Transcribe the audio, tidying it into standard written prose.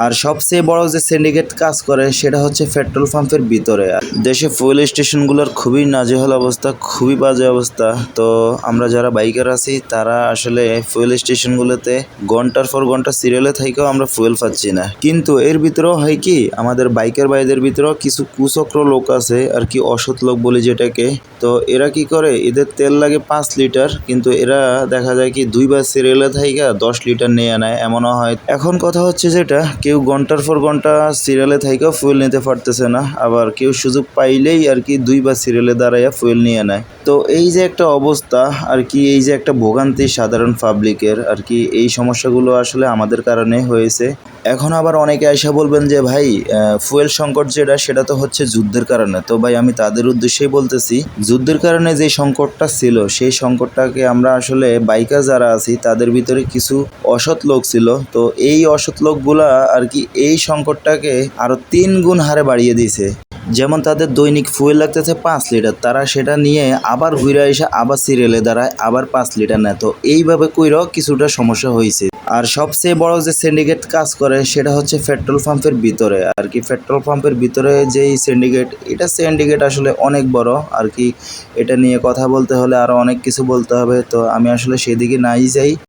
আর সবচেয়ে বড় যে সিন্ডিকেট কাজ করে সেটা হচ্ছে পেট্রোল পাম্পের ভিতরে। দেশে ফুয়েল স্টেশনগুলোর খুবই নাজেহাল অবস্থা, খুবই বাজে অবস্থা। তো আমরা যারা বাইকার আছি তারা আসলে ফুয়েল স্টেশনগুলোতে ঘন্টার পর ঘন্টা সিরিয়ালে থেকেও আমরা ফুয়েল পাচ্ছি না। কিন্তু এর ভিতরেও হয় কি, আমাদের বাইকার ভাইদের ভিতরেও কিছু কুচক্র লোক আছে আর কি, অসৎ লোক বলি যেটাকে। তো এরা কি করে, এদের তেল লাগে 5 লিটার, কিন্তু এরা দেখা যায় কি 2 বার সিরিয়ালে থাইকা 10 লিটার নিয়ে নেয়, এমনও হয়। এখন কথা হচ্ছে যেটা, কেউ ঘন্টার পর ঘন্টা সিরিয়ালে থাইকাও ফুয়েল নিতে পারতেছে না, আবার কেউ সুযোগ পাইলেই আর কি 2 বার সিরিয়ালে দাঁড়াইয়া ফুয়েল নিয়ে নেয়। তো এই যে একটা অবস্থা আর কি, এই যে একটা ভোগান্তি সাধারণ পাবলিকের আর কি, এই সমস্যাগুলো আসলে আমাদের কারণে হয়েছে। এখন আবার অনেকে আইসা বলবেন যে ভাই, ফুয়েল সংকট যেটা সেটা তো হচ্ছে যুদ্ধের কারণে। তো ভাই আমি তাদের উদ্দেশ্যেই বলতেছি, যুদ্ধের কারণে যে সংকটটা ছিল সেই সংকটটাকে আমরা আসলে বাইকার যারা আছি তাদের ভিতরে কিছু অসৎ লোক ছিল, তো এই অসৎ লোকগুলা আর কি এই সংকটটাকে আরো 3 গুণ হারে বাড়িয়ে দিয়েছে। যেমন তাদের দৈনিক ফুয়েল লাগতেছে 5 লিটার, তারা সেটা নিয়ে আবার ঘুরে এসে আবার সিরিয়ালে দাঁড়ায়, আবার 5 লিটার নেয়। তো এইভাবে কইরাও কিছুটা সমস্যা হয়েছে। আর সবচেয়ে বড় যে সিন্ডিকেট কাজ করে সেটা হচ্ছে পেট্রোল পাম্পের ভিতরে আর কি। পেট্রোল পাম্পের ভিতরে যেই সিন্ডিকেট, এটা সিন্ডিকেট আসলে অনেক বড় আর কি। এটা নিয়ে কথা বলতে হলে আরো অনেক কিছু বলতে হবে, তো আমি আসলে সেদিকে নাই যাই।